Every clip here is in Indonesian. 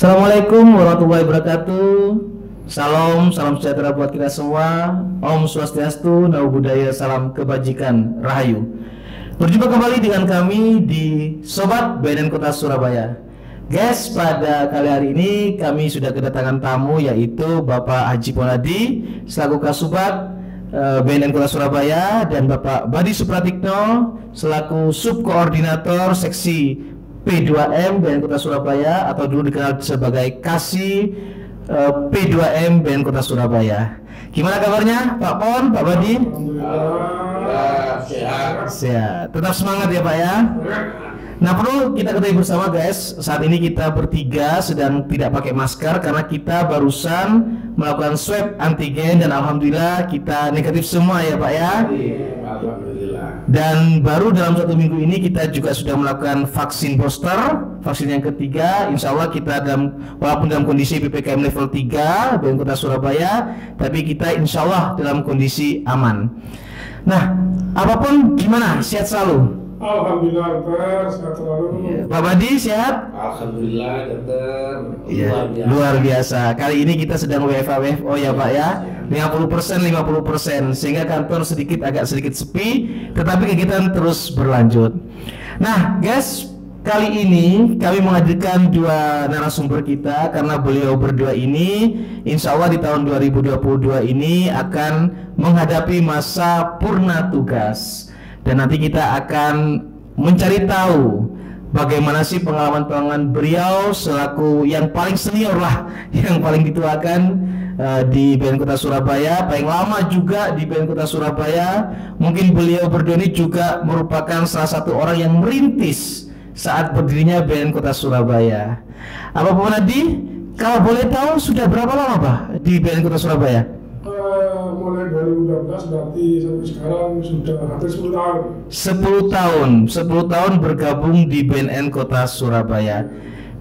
Assalamualaikum warahmatullahi wabarakatuh. Salam sejahtera buat kita semua. Om Swastiastu, Namo Buddhaya, salam kebajikan, Rahayu. Berjumpa kembali dengan kami di Sobat BNN Kota Surabaya. Guys, pada kali hari ini kami sudah kedatangan tamu, yaitu Bapak Haji Ponadi selaku Kasubag BNN Kota Surabaya, dan Bapak Badi Supratikno selaku Subkoordinator Seksi P2M BNN Kota Surabaya, atau dulu dikenal sebagai Kasih P2M BNN Kota Surabaya. Gimana kabarnya Pak Pon, Pak Badi? Alhamdulillah, Sehat. Tetap semangat ya Pak ya. Nah, perlu kita ketahui bersama guys, saat ini kita bertiga sedang tidak pakai masker karena kita barusan melakukan swab antigen dan alhamdulillah kita negatif semua ya Pak ya. Alhamdulillah. Dan baru dalam 1 minggu ini kita juga sudah melakukan vaksin booster, vaksin yang ketiga. Insya Allah kita walaupun dalam kondisi PPKM level 3 BNN Kota Surabaya, tapi kita insya Allah dalam kondisi aman. Nah, apapun gimana, sehat selalu? Alhamdulillah, dokter, sehat selalu. Pak Badi sehat? Alhamdulillah, dokter. Ya, luar biasa. Kali ini kita sedang WFO ya Pak ya. 50% sehingga kantor agak sedikit sepi, tetapi kegiatan terus berlanjut. Nah, guys, kali ini kami menghadirkan dua narasumber kita karena beliau berdua ini insya Allah di tahun 2022 ini akan menghadapi masa purna tugas. Dan nanti kita akan mencari tahu bagaimana sih pengalaman beliau selaku yang paling senior lah, yang paling dituakan di BNN Kota Surabaya, paling lama juga di BNN Kota Surabaya. Mungkin beliau berdua ini juga merupakan salah satu orang yang merintis saat berdirinya BNN Kota Surabaya. Apa Pak Nadi, kalau boleh tahu sudah berapa lama Pak di BNN Kota Surabaya? Mulai 2012 berarti sampai sekarang sudah hampir 10 tahun. 10 tahun bergabung di BNN Kota Surabaya.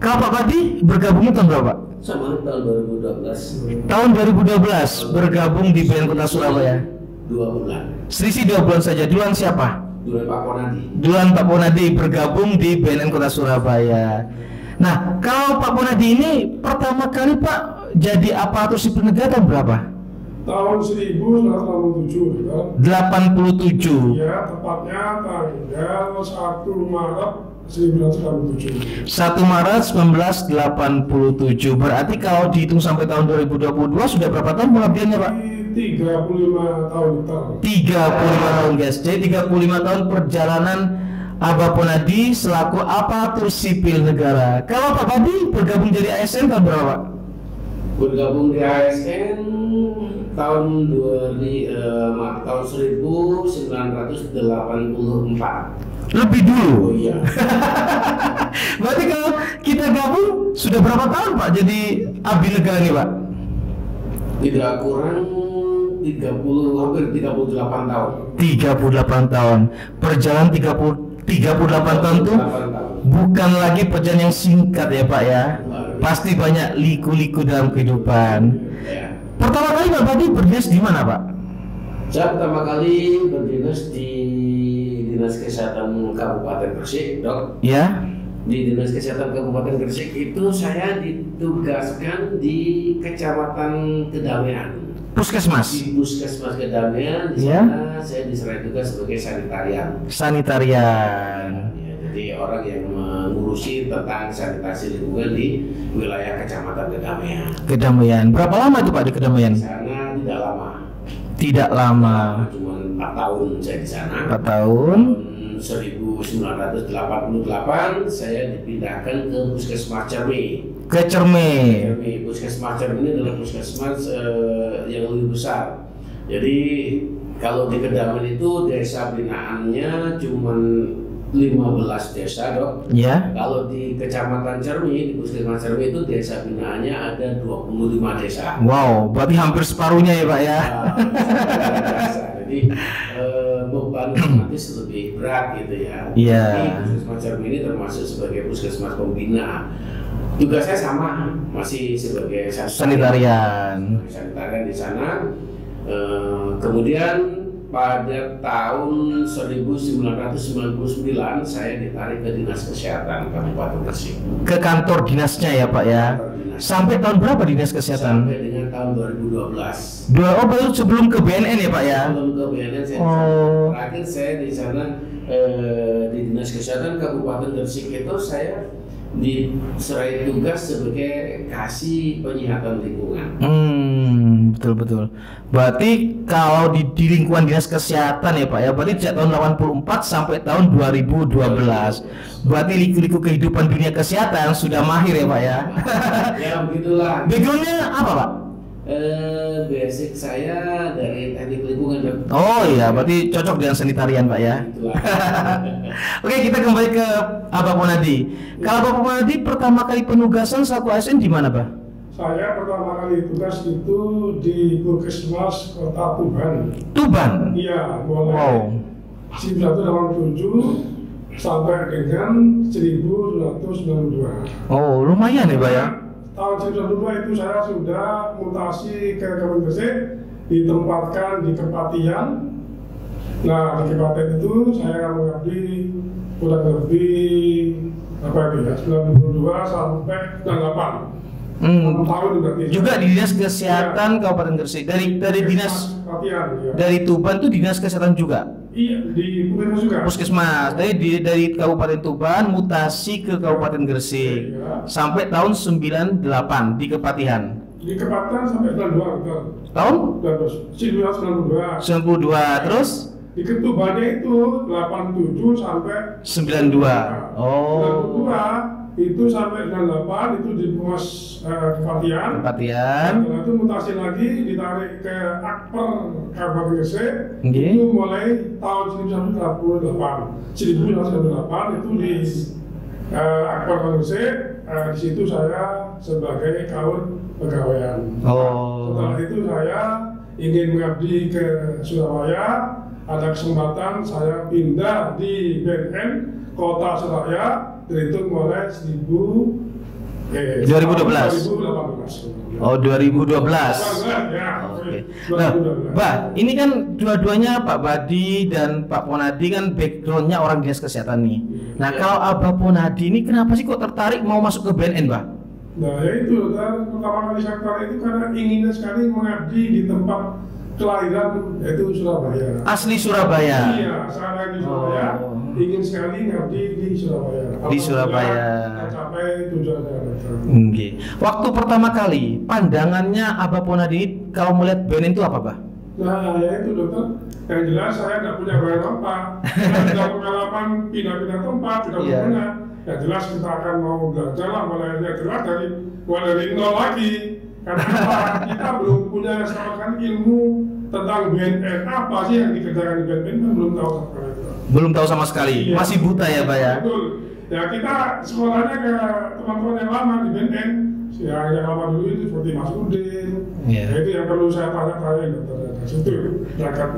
Kalau Pak Badi bergabungnya tahun berapa? Sama tahun 2012. Tahun 2012 bergabung di BNN Kota Surabaya. 2 bulan. Selisih 2 bulan saja. Duluan siapa? Duluan Pak Ponadi. Duluan Pak Ponadi bergabung di BNN Kota Surabaya. Nah, kalau Pak Ponadi ini pertama kali Pak jadi aparatur sipil negara tahun berapa? Tahun 1987 kan? 87. Ya, tepatnya tanggal 1 Maret 1987. 1 Maret 1987. Berarti kalau dihitung sampai tahun 2022 sudah berapa tahun pengabdiannya Pak? 35 tahun total. 35 tahun guys. Jadi 35 tahun perjalanan Abah Ponadi selaku aparatur sipil negara. Kalau Pak Badi bergabung jadi ASN tahun berapa Pak? Bergabung di ASN tahun 1984. Lebih dulu. Oh iya. Berarti kalau kita gabung sudah berapa tahun Pak jadi abdi negara nih Pak? Tidak kurang 30, hampir 38 tahun. 38 tahun. Perjalanan 38 tahun tuh 38 tahun. bukan lagi perjalanan yang singkat ya Pak ya. Pasti banyak liku-liku dalam kehidupan. Ya. Pertama kali Pak Badi berdinas di mana Pak? Saya pertama kali berdinas di Dinas Kesehatan Kabupaten Gresik, Dok. Ya. Di Dinas Kesehatan Kabupaten Gresik itu saya ditugaskan di Kecamatan Kedamaian. Puskesmas. Di Puskesmas Kedamaian, di Ya. sana saya diserahkan tugas sebagai sanitarian. Sanitarian. Ya, jadi orang yang mengurusi tentang sanitasi lingkungan di wilayah Kecamatan Kedamaian. Kedamaian. Berapa lama itu Pak di Kedamaian? Di sana tidak lama. Tidak lama. Cuma 4 tahun saya di sana. 4 tahun. Tahun 1988 saya dipindahkan ke Puskesmas Cermi. Ke Cermi. Puskesmas Cermi ini adalah puskesmas yang lebih besar. Jadi kalau di Kedamaian itu desa binaannya cuma 15 desa, Dok. Ya. Kalau di Kecamatan Cermi, di Puskesmas Cermi itu desa binaannya ada 25 desa. Wow, berarti hampir separuhnya ya Pak ya. Jadi beban otomatis lebih berat gitu ya. Iya. Tapi Puskesmas Cermi ini termasuk sebagai puskesmas pembina. Tugasnya sama, masih sebagai Sanitarian. sanitarian di sana. Kemudian pada tahun 1999 saya ditarik ke Dinas Kesehatan Kabupaten Gresik. Ke kantor dinasnya ya Pak ya. Sampai tahun berapa Dinas Kesehatan? Sampai dengan tahun 2012. Oh baru sebelum ke BNN ya Pak ya? Sebelum ke BNN saya terakhir saya di sana di Dinas Kesehatan Kabupaten Gresik itu saya diserai tugas sebagai kasih penyihatan lingkungan. Betul. Berarti kalau di lingkungan dinas kesehatan ya Pak ya, berarti sejak tahun 84 sampai tahun 2012. Berarti liku-liku kehidupan dunia kesehatan sudah mahir ya Pak ya. Ya begitulah. Backgroundnya apa Pak? Basic saya dari teknik lingkungan. Oh iya, berarti cocok dengan sanitarian Pak ya. Oke, kita kembali ke Bapak Ponadi. Kalau Bapak Ponadi pertama kali penugasan selaku ASN di mana Pak? Saya pertama kali tugas itu di Puskesmas Kota Tuban. Tuban? Iya, mulai 1987 sampai dengan 1992. Oh, lumayan ya Pak ya. Tahun 1992 itu saya sudah mutasi ke Kabupaten Gresik, ditempatkan di Kepatian. Nah, di Kepatian itu saya mengabdi kurang lebih 92 sampai 98. Tahun juga di Dinas Kesehatan Kabupaten Gresik. Dari dinas dari Tuban tuh Dinas Kesehatan juga. Iya, di Puskesmas juga. Puskesmas. Dari Kabupaten Tuban mutasi ke Kabupaten Gresik. Sampai tahun 98 di Kepatihan. Di Kepatihan sampai 92 betul. Tahun 1992. 92 terus di Ketubannya itu 87 sampai 92. Oh. 92 itu sampai 98 itu di Pumas Kepatihan. Setelah itu mutasi lagi ditarik ke Akper Kabupaten Gresik. Okay. Itu mulai tahun 1998 itu di Akper Kabupaten Gresik. Di situ saya sebagai kawan pegawaian. Setelah itu saya ingin mengabdi ke Surabaya. Ada kesempatan saya pindah di BNN Kota Surabaya. Terhitung mulai 2012. 2018. Oh 2012. Ya. Oke. Nah, Pak, ini kan dua-duanya Pak Badi dan Pak Ponadi kan backgroundnya orang dinas kesehatan nih. Nah kalau Abah Ponadi ini kenapa sih kok tertarik mau masuk ke BNN, Pak? Nah ya itu, pertama kali saya tertarik itu karena inginnya sekali mengabdi di tempat kelahiran yaitu Surabaya. Asli Surabaya. Iya, saya di Surabaya. Ingin sekali ngabdi di Surabaya. Di Surabaya. Capai tujuan saya. Okay. Waktu pertama kali pandangannya Abah Ponadi kalau melihat BNN itu apa, Pak? Nah, ya itu dokter. Yang jelas saya tidak punya banyak tempat. Saya tidak pengalaman pindah-pindah tempat, tidak punya. Ya jelas kita akan mau belajar lah, mulai jelas dari nol lagi. Karena kita belum punya sama sekali ilmu tentang BNN, apa sih yang dikerjakan di BNN, kita belum tahu sama sekali. Belum tahu sama sekali, iya. Masih buta ya Pak ya? Betul, ya kita sekolahnya ke teman-teman yang lama di BNN, yang lama dulu itu seperti Mas Udin, itu yang perlu saya tanya-tanya dokter.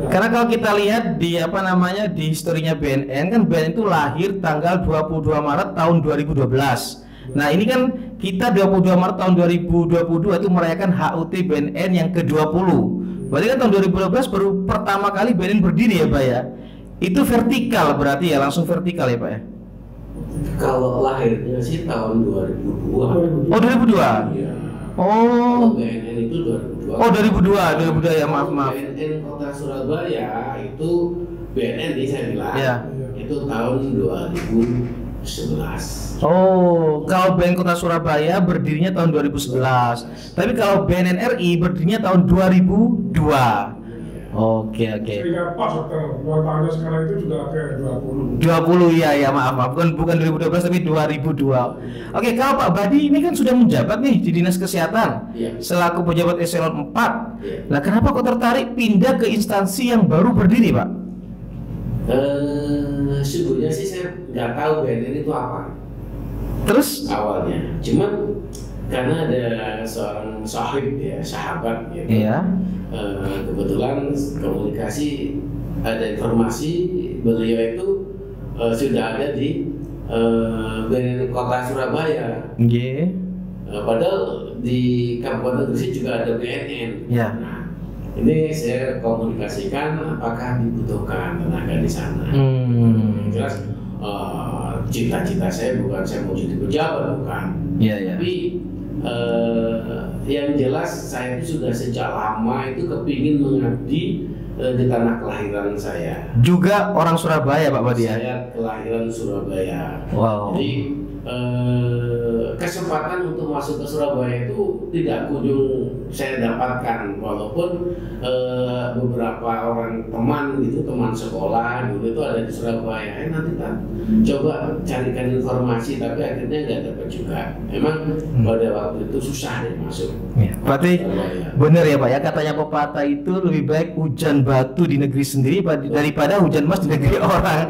Karena kalau kita lihat di di historinya BNN kan BNN itu lahir tanggal 22 Maret tahun 2012. Nah ini kan kita 22 Maret tahun 2022 itu merayakan HUT BNN yang ke-20. Berarti kan tahun 2012 baru pertama kali BNN berdiri ya Pak ya. Itu vertikal berarti ya, langsung vertikal ya Pak ya. Kalau lahirnya sih tahun 2002. Oh 2002? Iya. Oh BNN itu 2002. Oh 2002 ya, maaf. BNN Kota Surabaya itu BNN nih saya bilang. Iya. Itu tahun 2011. Oh, kalau BNN Kota Surabaya berdirinya tahun 2011. Tapi kalau BNN RI berdirinya tahun 2002. Oke. Sehingga pas tahunnya sekarang itu sudah ke 20. 20 ya, maaf. Bukan 2012 tapi 2002. Oke, kalau Pak Badi ini kan sudah menjabat nih di Dinas Kesehatan. Iya. Selaku pejabat eselon 4. Iya. Nah, kenapa kok tertarik pindah ke instansi yang baru berdiri, Pak? Sebetulnya sih saya nggak tahu BNN itu apa. Terus awalnya, cuman karena ada seorang sahabat gitu. Iya. Kebetulan komunikasi, ada informasi beliau itu sudah ada di BNN Kota Surabaya. Padahal di Kabupaten Gresik juga ada BNN. Iya. Nah, ini saya komunikasikan apakah dibutuhkan tenaga di sana. Jelas cita-cita saya bukan saya mau jadi pejabat, bukan. Tapi yang jelas saya itu sudah sejak lama itu kepingin mengabdi di tanah kelahiran saya. Juga orang Surabaya Pak Badi ya? Saya kelahiran Surabaya. Wow. Jadi kesempatan untuk masuk ke Surabaya itu tidak kunjung saya dapatkan, walaupun beberapa orang teman sekolah dulu itu ada di Surabaya. Nanti kan coba carikan informasi, tapi akhirnya nggak dapat juga. Memang pada waktu itu susah deh masuk. Berarti benar ya Pak ya, katanya pepatah itu lebih baik hujan batu di negeri sendiri daripada hujan emas di negeri orang.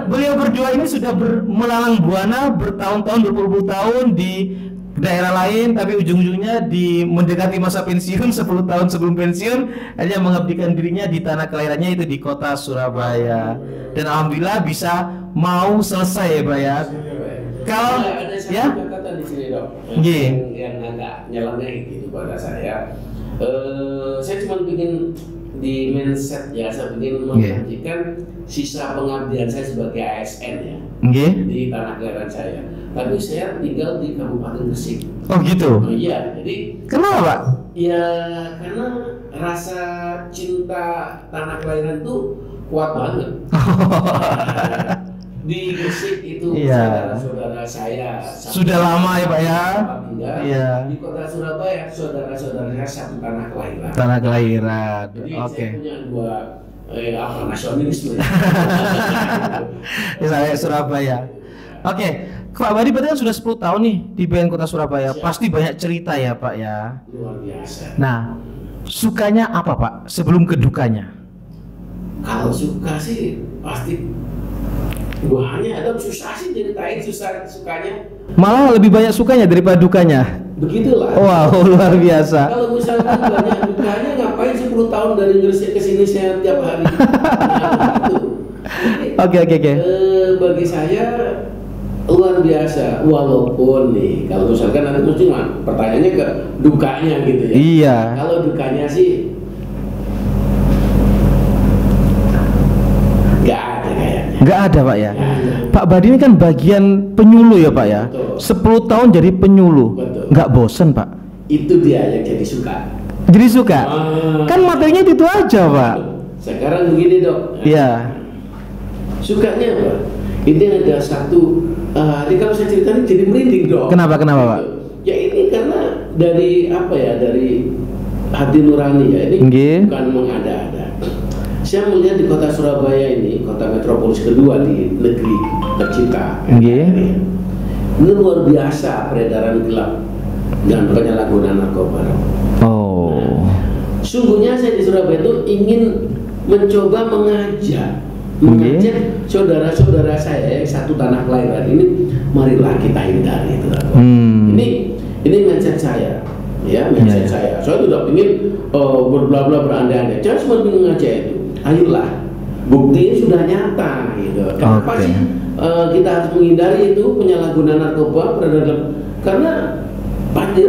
Beliau berdua ini sudah melalang buana bertahun-tahun, berpuluh-puluh tahun di daerah lain, tapi ujung-ujungnya di mendekati masa pensiun 10 tahun sebelum pensiun hanya mengabdikan dirinya di tanah kelahirannya itu di kota Surabaya. Dan alhamdulillah bisa mau selesai ya Pak ya. Kalau ada satu ya catatan di sini Dok, yang agak nyeleneh gitu pada saya. Saya cuma ingin di mindset ya, saya ingin menggantikan sisa pengabdian saya sebagai ASN ya di tanah kelahiran saya. Tapi saya tinggal di Kabupaten Gresik. Oh gitu? Iya, jadi kenapa Pak? Ya karena rasa cinta tanah kelahiran itu kuat banget. Di Gresik itu saudara-saudara saya sudah lama ya Pak ya. Di kota Surabaya saudara-saudara saya satu tanah kelahiran. Tanah kelahiran. Jadi saya punya dua nasionalisme. Saya Surabaya. Pak Badi berarti kan sudah 10 tahun nih di BN Kota Surabaya. Pasti banyak cerita ya Pak ya. Luar biasa. Nah, sukanya apa Pak sebelum ke dukanya? Kalau suka sih pasti banyak, ada susah sih ceritain sukanya. Malah lebih banyak sukanya daripada dukanya. Begitulah. Wow, luar biasa. Kalau misalkan banyak dukanya, ngapain 10 tahun dari Gresik ke sini saya tiap hari. Oke. Bagi saya luar biasa, walaupun nih kalau misalkan nanti mesti pertanyaannya ke dukanya gitu ya. Iya. Kalau dukanya sih nggak ada Pak ya. Pak Badi ini kan bagian penyuluh ya Pak ya. Betul. 10 tahun jadi penyuluh. Betul. Nggak bosen Pak? Itu dia yang jadi suka. Jadi suka? Kan materinya itu aja Pak. Sekarang begini Dok. Iya. Sukanya apa? Ini ada satu. Ini kalau saya ceritain jadi merinding Dok. Kenapa Pak? Ya ini karena dari dari hati nurani ya. Ini bukan mengada-ada. Saya melihat di kota Surabaya ini, kota metropolis kedua di negeri tercinta. Ini luar biasa peredaran gelap dan penyalahgunaan narkoba. Sungguhnya saya di Surabaya itu ingin mencoba mengajak saudara-saudara saya yang satu tanah kelahiran ini, marilah kita hindari itu. Ini mindset saya. Ya, mindset saya. Saya tidak ingin berbla-bla berandai-andai. Jangan cuma ingin ngajak itu. Ayolah, buktinya sudah nyata gitu. Kenapa sih kita harus menghindari itu penyalahgunaan narkoba, karena pasti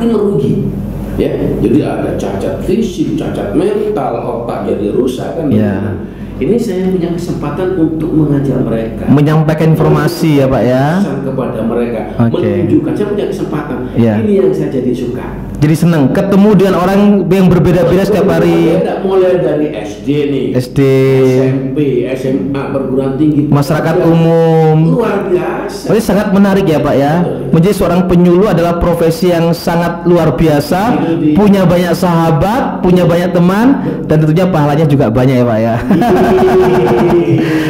merugi, ya. Jadi ada cacat fisik, cacat mental, otak jadi rusak kan. Ini saya punya kesempatan untuk mengajak mereka, menyampaikan informasi ya Pak ya, kepada mereka, menunjukkan saya punya kesempatan. Ini yang saya jadi suka. Jadi senang ketemu dengan orang yang berbeda-beda setiap hari. Mulai dari SD nih, SMP, SMA, perguruan tinggi, masyarakat umum. Luar biasa. Jadi sangat menarik ya Pak ya. Menjadi seorang penyuluh adalah profesi yang sangat luar biasa. Punya banyak sahabat, punya banyak teman, dan tentunya pahalanya juga banyak ya Pak ya.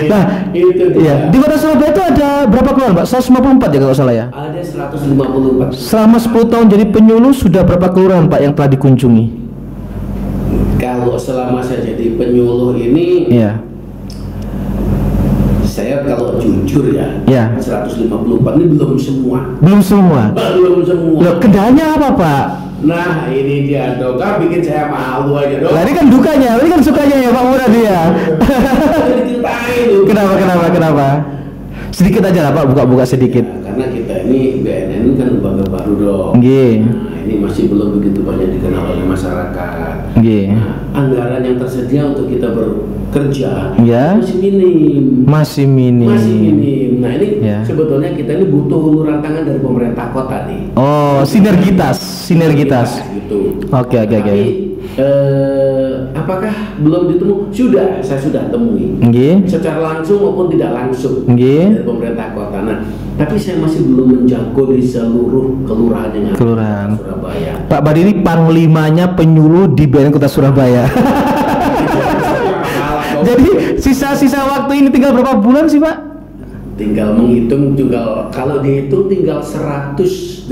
Nah, itu dia. Di kota Surabaya itu ada berapa kelurahan Pak? 154 ya kalau salah ya? Ada 154. Selama 10 tahun jadi penyuluh sudah berapa kelurahan Pak yang telah dikunjungi? Kalau selama saya jadi penyuluh ini, saya kalau jujur ya, 154 ini belum semua. Belum semua. Loh, kendalanya apa Pak? Nah ini dia Dok, bikin saya malu aja Dok. Nah, ini kan dukanya, ini kan sukanya ya Pak Murad ya. Kenapa? Sedikit aja lah Pak, buka-buka sedikit. Ya, karena kita ini BNN ini kan lembaga baru Dok. Nah ini masih belum begitu banyak dikenal oleh masyarakat. masyarakat. Nggih. Anggaran yang tersedia untuk kita bekerja Ya. masih minim. Masih minim. Masih minim. Nah ini Ya. sebetulnya kita ini butuh uluran tangan dari pemerintah kota nih. Oh, sinergitas. Gitu. Oke. Tapi apakah belum ditemu? Saya sudah temui. Nggih. Secara langsung maupun tidak langsung Nggih. dari pemerintah kota. Nah, tapi saya masih belum menjangkau di seluruh kelurahan yang ada Kelurahan. di Surabaya. Pak Badi ini panglimanya penyuluh di BNN Kota Surabaya. Jadi sisa-sisa waktu ini tinggal berapa bulan sih, Pak? Tinggal menghitung juga, kalau dihitung tinggal 118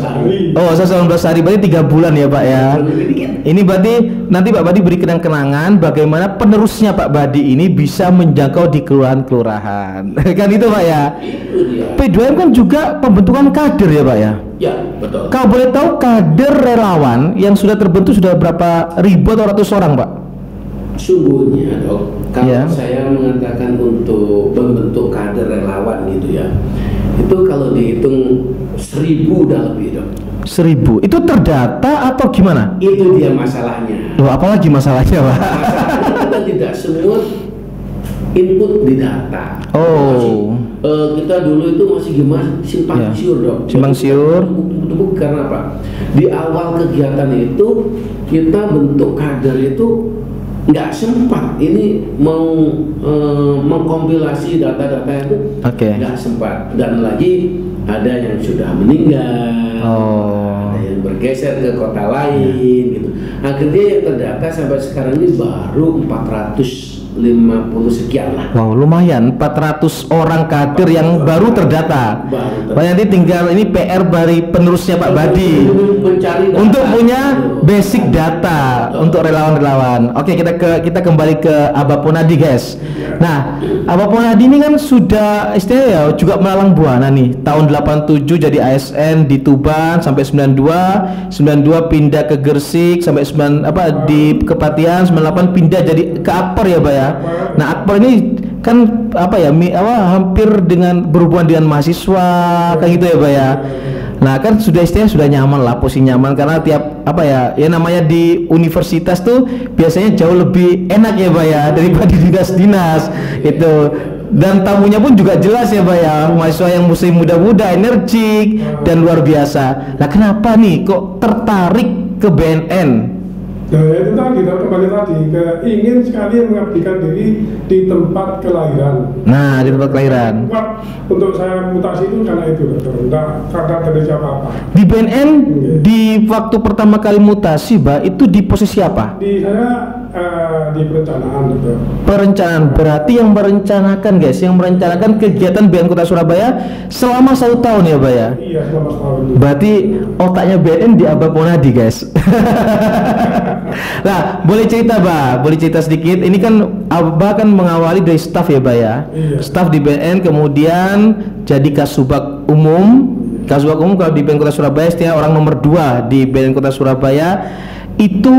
hari. Oh, 19 hari, berarti 3 bulan ya, Pak ya. Ini berarti nanti Pak Badi beri kenang-kenangan bagaimana penerusnya Pak Badi ini bisa menjangkau di kelurahan-kelurahan. Kan itu, Pak ya. Itu dia. P2M kan juga pembentukan kader ya, Pak ya. Ya, betul. Kalau boleh tahu kader relawan yang sudah terbentuk sudah berapa ribu atau ratus orang, Pak? Sungguhnya dok, kalau Ya. saya mengatakan untuk membentuk kader relawan gitu ya, itu kalau dihitung 1000 udah lebih dok. 1000. Itu terdata atau gimana? Itu dia masalahnya. Loh, apalagi masalahnya, Pak? Masalahnya kita tidak semua input di data. Oh. Kita dulu itu masih gimana simpang Ya. siur dok. Simpang siur. Bukti-bukti karena apa? Di awal kegiatan itu kita bentuk kader itu nggak sempat ini mau mengkompilasi data-data itu Oke. nggak sempat, dan lagi ada yang sudah meninggal, Oh. ada yang bergeser ke kota lain gitu. Akhirnya yang terdata sampai sekarang ini baru 450 sekian lah. Wow, lumayan 400 orang kader yang baru terdata. Banyak nanti tinggal ini PR dari penerusnya Pak Badi Mencari data. untuk punya basic data untuk relawan-relawan. Oke, kita kembali ke Abah Ponadi, guys. Nah, Abah Ponadi ini kan sudah istilahnya ya juga melalang buana nih. Tahun 87 jadi ASN di Tuban sampai 92 pindah ke Gresik sampai di Kepatihan, 98 pindah jadi ke Akpor ya, Pak ya. Nah, Akpor ini kan hampir dengan berhubungan dengan mahasiswa kan gitu ya, Pak ya. Nah, kan sudah nyaman lah, posisi nyaman karena tiap namanya di universitas tuh biasanya jauh lebih enak ya, Pak ya, daripada di dinas-dinas itu. Dan tamunya pun juga jelas ya, Pak ya, mahasiswa yang masih muda-muda, energik dan luar biasa. Nah, kenapa nih kok tertarik ke BNN? Nah, itu tadi, kembali tadi ingin sekali mengabdikan diri di tempat kelahiran. Nah, di tempat kelahiran. Kuat untuk saya mutasi itu karena itu, dokter. Tidak karena dari siapa-apa. Di BNN di waktu pertama kali mutasi, Pak, itu di posisi apa? Di saya di perencanaan, dokter. Perencanaan, berarti yang merencanakan, guys, yang merencanakan kegiatan BNN Kota Surabaya selama 1 tahun ya, Pak ya? Iya, selama setahun. Berarti otaknya BNN di Abah Ponadi, guys. Nah, boleh cerita, Pak? Boleh cerita sedikit? Ini kan Abah kan mengawali dari staf ya, Pak ya? Iya. Staf di BNN, kemudian jadi Kasubag Umum. Kasubag Umum kalau di BNN Kota Surabaya, istilahnya orang nomor 2 di BNN Kota Surabaya. Itu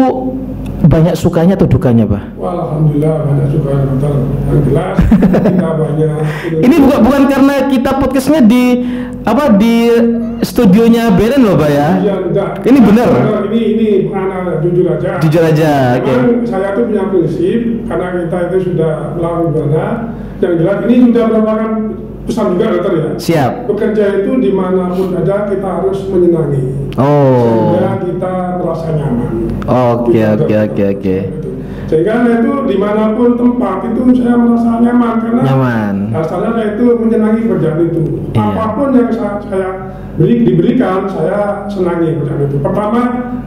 banyak sukanya atau dukanya, Pak? Wah, alhamdulillah banyak suka, dokter. Yang jelas kita banyak. Ini bukan karena kita podcastnya di studionya BNN loh, Pak ya? Iya, enggak. Ini benar. Ini bukan jujur aja. Jujur aja. Oke. Memang saya tuh punya prinsip karena kita itu sudah melalui ibadah. Yang jelas ini sudah merupakan pesan juga, dokter ya. Siap. Bekerja itu dimanapun ada kita harus menyenangi. Oh. Sehingga kita merasa nyaman. Oke. Sehingga itu dimanapun tempat itu saya merasa nyaman karena Nyaman. asalnya saya itu menyenangi pekerjaan itu. Iya. Apapun yang saya diberikan saya senangi pekerjaan itu. Pertama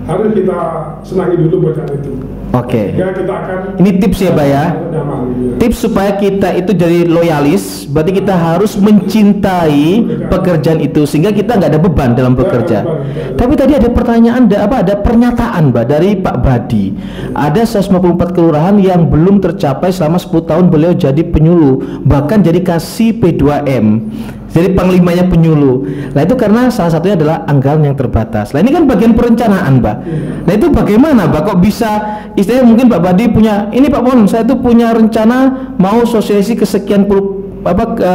harus kita senangi dulu pekerjaan itu. Oke. Ya kita akan. Ini tips ya, Pak ya? Nyaman. Ya. Tips supaya kita itu jadi loyalis, berarti kita harus mencintai pekerjaan itu sehingga kita nggak ada beban dalam bekerja. Tapi tadi ada pertanyaan, ada pernyataan, Mbak, dari Pak Badi. Ada 154 kelurahan yang belum tercapai selama 10 tahun beliau jadi penyuluh, bahkan jadi kasih P2M. Jadi panglimanya penyuluh. Nah, itu karena salah satunya adalah anggaran yang terbatas. Nah, ini kan bagian perencanaan, Pak. Nah, itu bagaimana, Pak? Kok bisa istilahnya mungkin Pak Badi punya, ini Pak Pon, saya tuh punya rencana mau sosialisasi ke sekian puluh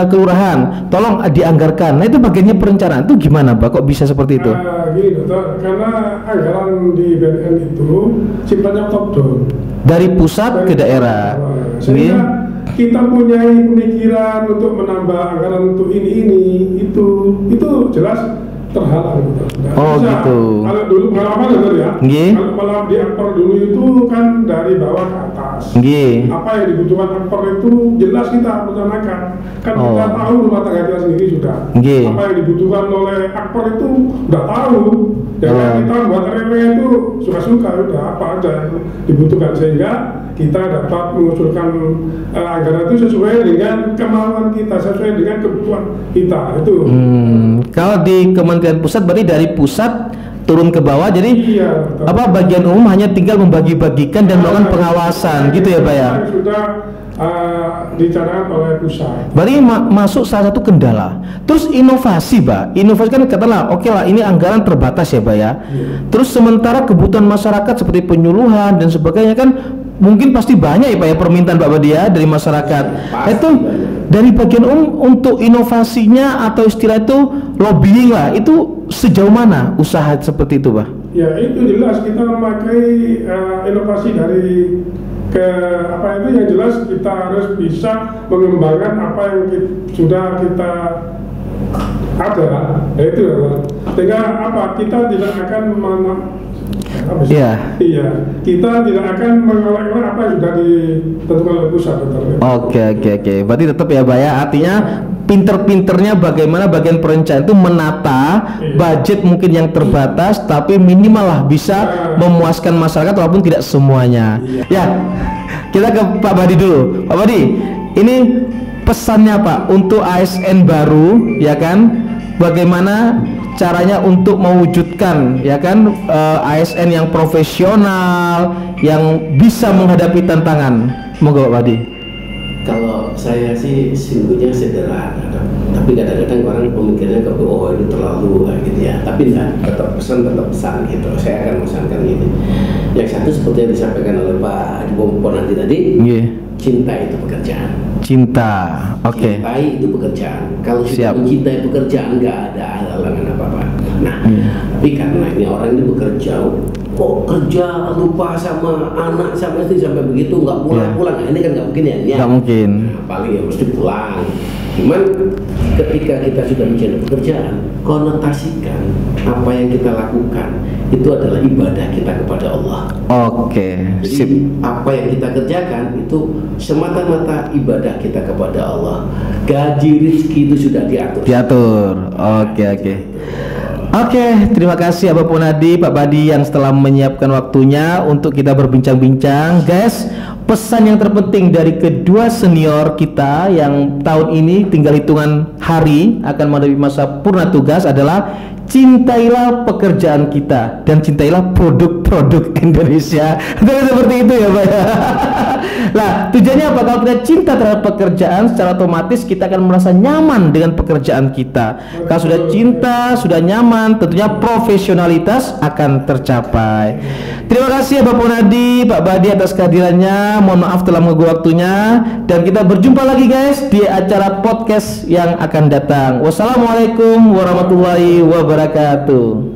kelurahan, tolong dianggarkan. Nah itu bagiannya perencanaan itu gimana Pak? Kok bisa seperti itu? Gini dokter, karena anggaran di BNN itu sifatnya top down Dari pusat ke daerah. sehingga kita punya pemikiran untuk menambah anggaran untuk ini itu jelas terhalang. Oh bisa, gitu. Kalau dulu pengalaman betul ya. Nggih. Kalau di akper dulu itu kan dari bawah ke atas. Nggih. Apa yang dibutuhkan akper itu jelas kita rencanakan. Kan kita tahu rumah tangga kita sendiri sudah. Nggih. Apa yang dibutuhkan oleh akper itu udah tahu. Jangan kita buat RW itu suka-suka udah apa aja yang dibutuhkan, sehingga kita dapat mengusulkan anggaran itu sesuai dengan kemauan kita, sesuai dengan kebutuhan kita itu. Kalau di Kementerian Pusat berarti dari pusat turun ke bawah, jadi Iya, betul. bagian umum hanya tinggal membagi-bagikan dan melakukan pengawasan gitu ya Pak ya. Sudah dicanangkan oleh pusat. Berarti masuk salah satu kendala. Terus inovasi Pak, inovasi kan katakanlah oke lah ini anggaran terbatas ya Pak ya. Terus sementara kebutuhan masyarakat seperti penyuluhan dan sebagainya kan mungkin pasti banyak ya Pak ya permintaan Pak Badi ya dari masyarakat. Itu dari bagian untuk inovasinya atau istilah itu lobbying lah, itu sejauh mana usaha seperti itu Pak? Ya itu jelas kita memakai inovasi dari apa itu yang jelas kita harus bisa mengembangkan apa yang sudah kita ada. Itu sehingga apa kita tidak akan Iya, kita tidak akan mengolok-olok apa yang sudah ditentukan oleh pusat. Oke. Berarti tetap ya Pak ya, artinya pinter-pinternya bagaimana bagian perencanaan itu menata budget mungkin yang terbatas, tapi minimal lah bisa memuaskan masyarakat walaupun tidak semuanya. Ya, kita ke Pak Badi dulu. Pak Badi, ini pesannya Pak untuk ASN baru ya kan, bagaimana caranya untuk mewujudkan ya kan ASN yang profesional yang bisa menghadapi tantangan. Monggo Pak Badi. Kalau saya sih singgunya sederhana, tapi kadang-kadang orang pemikirannya ke ini terlalu gitu ya. Tapi enggak, tetap pesan gitu. Saya akan pesankan ini. Yang satu seperti yang disampaikan oleh Pak Dipo nanti tadi, cinta itu pekerjaan. Cinta, oke. Cintai itu pekerjaan. Kalau sudah mencintai pekerjaan nggak ada halangan apa-apa. Nah, tapi karena ini orang ini bekerja, kok kerja lupa sama anak sama istri sampai begitu nggak pulang-pulang. Nah, ini kan nggak mungkin ya. Nggak mungkin. Nah, paling ya mesti pulang. Cuman ketika kita sudah mencintai pekerjaan, konotasikan apa yang kita lakukan itu adalah ibadah kita kepada Allah. Oke. Jadi apa yang kita kerjakan itu semata-mata ibadah kita kepada Allah. Gaji rezeki itu sudah diatur. Oke, terima kasih Bapak Punadi, Pak Badi yang setelah menyiapkan waktunya untuk kita berbincang-bincang. Guys, pesan yang terpenting dari kedua senior kita yang tahun ini tinggal hitungan hari akan menghadapi masa purna tugas adalah cintailah pekerjaan kita dan cintailah produk-produk Indonesia. Seperti itu ya Pak. Nah, tujuannya apa? Kalau kita cinta terhadap pekerjaan, secara otomatis kita akan merasa nyaman dengan pekerjaan kita. Kalau sudah cinta, sudah nyaman, tentunya profesionalitas akan tercapai. Terima kasih ya Bapak Punadi, Pak Badi atas kehadirannya. Mohon maaf telah mengganggu waktunya, dan kita berjumpa lagi guys di acara podcast yang akan datang. Wassalamualaikum warahmatullahi wabarakatuh.